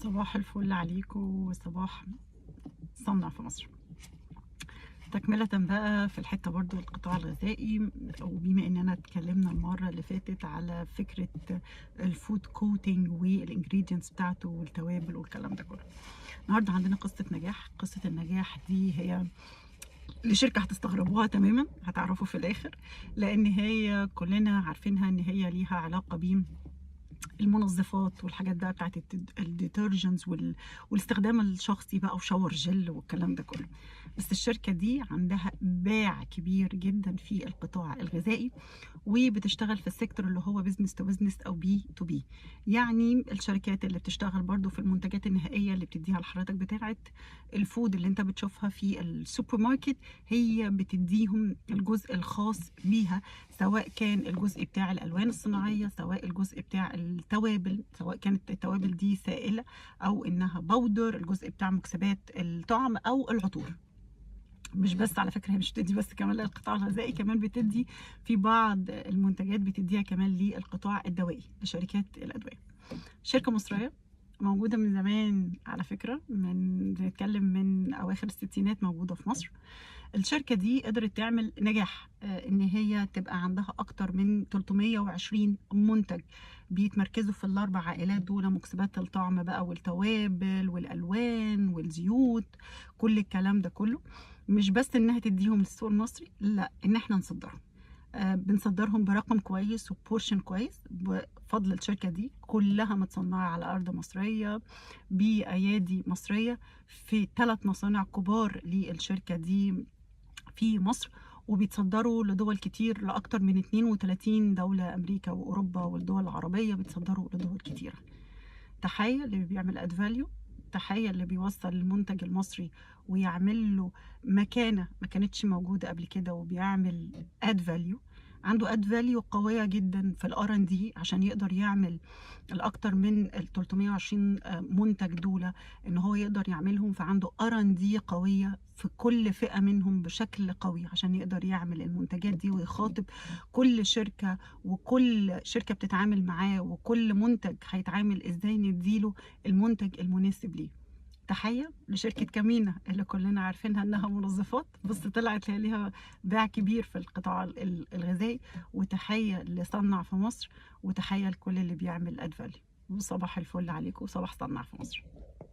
صباح الفل عليكم وصباح صنع في مصر. تكملة بقى في الحتة برضو القطاع الغذائي، وبما اننا اتكلمنا المرة اللي فاتت على فكرة الفود كوتينج والانجريدينتس بتاعته والتوابل والكلام ده كله. النهاردة عندنا قصة نجاح. قصة النجاح دي هي لشركة هتستغربوها تماما، هتعرفوا في الاخر، لان هي كلنا عارفينها ان هي ليها علاقة بيه المنظفات والحاجات بقى بتاعت الديترجنز والاستخدام الشخصي بقى وشاور جل والكلام ده كله. بس الشركة دي عندها باع كبير جدا في القطاع الغذائي، وبتشتغل في السيكتور اللي هو بيزنس تو بيزنس او بي تو بي. يعني الشركات اللي بتشتغل برضو في المنتجات النهائية اللي بتديها لحضرتك بتاعت الفود اللي انت بتشوفها في السوبر ماركت، هي بتديهم الجزء الخاص بيها، سواء كان الجزء بتاع الالوان الصناعيه، سواء الجزء بتاع التوابل، سواء كانت التوابل دي سائله او انها بودر، الجزء بتاع مكسبات الطعم او العطور. مش بس على فكره، هي مش بتدي بس كمان للقطاع الغذائي، كمان بتدي في بعض المنتجات بتديها كمان للقطاع الدوائي لشركات الادويه. شركه مصريه موجوده من زمان على فكره، بنتكلم من اواخر الستينات موجوده في مصر. الشركة دي قدرت تعمل نجاح، ان هي تبقى عندها اكتر من 320 منتج بيتمركزوا في الاربع عائلات دول، مكسبات الطعم بقى والتوابل والالوان والزيوت، كل الكلام ده كله. مش بس انها تديهم للسوق المصري، لا، ان احنا نصدرهم. بنصدرهم برقم كويس وبورشن كويس بفضل الشركة دي، كلها متصنعة على أرض مصرية بأيادي مصرية في 3 مصانع كبار للشركة دي في مصر، وبيتصدروا لدول كتير، لأكتر من 32 دولة، أمريكا وأوروبا والدول العربية بيتصدروا لدول كتيرة. تحية اللي بيعمل اد فاليو، تحية اللي بيوصل المنتج المصري ويعمل له مكانة ما كانتش موجودة قبل كده، وبيعمل اد فاليو، عنده اد فاليو قوية جدا في الار ان دي عشان يقدر يعمل الاكتر من ال 320 منتج دول، ان هو يقدر يعملهم. فعنده ار ان دي قوية في كل فئة منهم بشكل قوي عشان يقدر يعمل المنتجات دي ويخاطب كل شركة، وكل شركة بتتعامل معاه، وكل منتج هيتعامل ازاي نديله المنتج المناسب ليه. تحية لشركة كامينا اللي كلنا عارفينها انها منظفات، بس طلعت هي ليها باع كبير في القطاع الغذائي. وتحية لصنع في مصر، وتحية لكل اللي بيعمل اد فاليو. وصباح الفل عليكم وصباح صنع في مصر.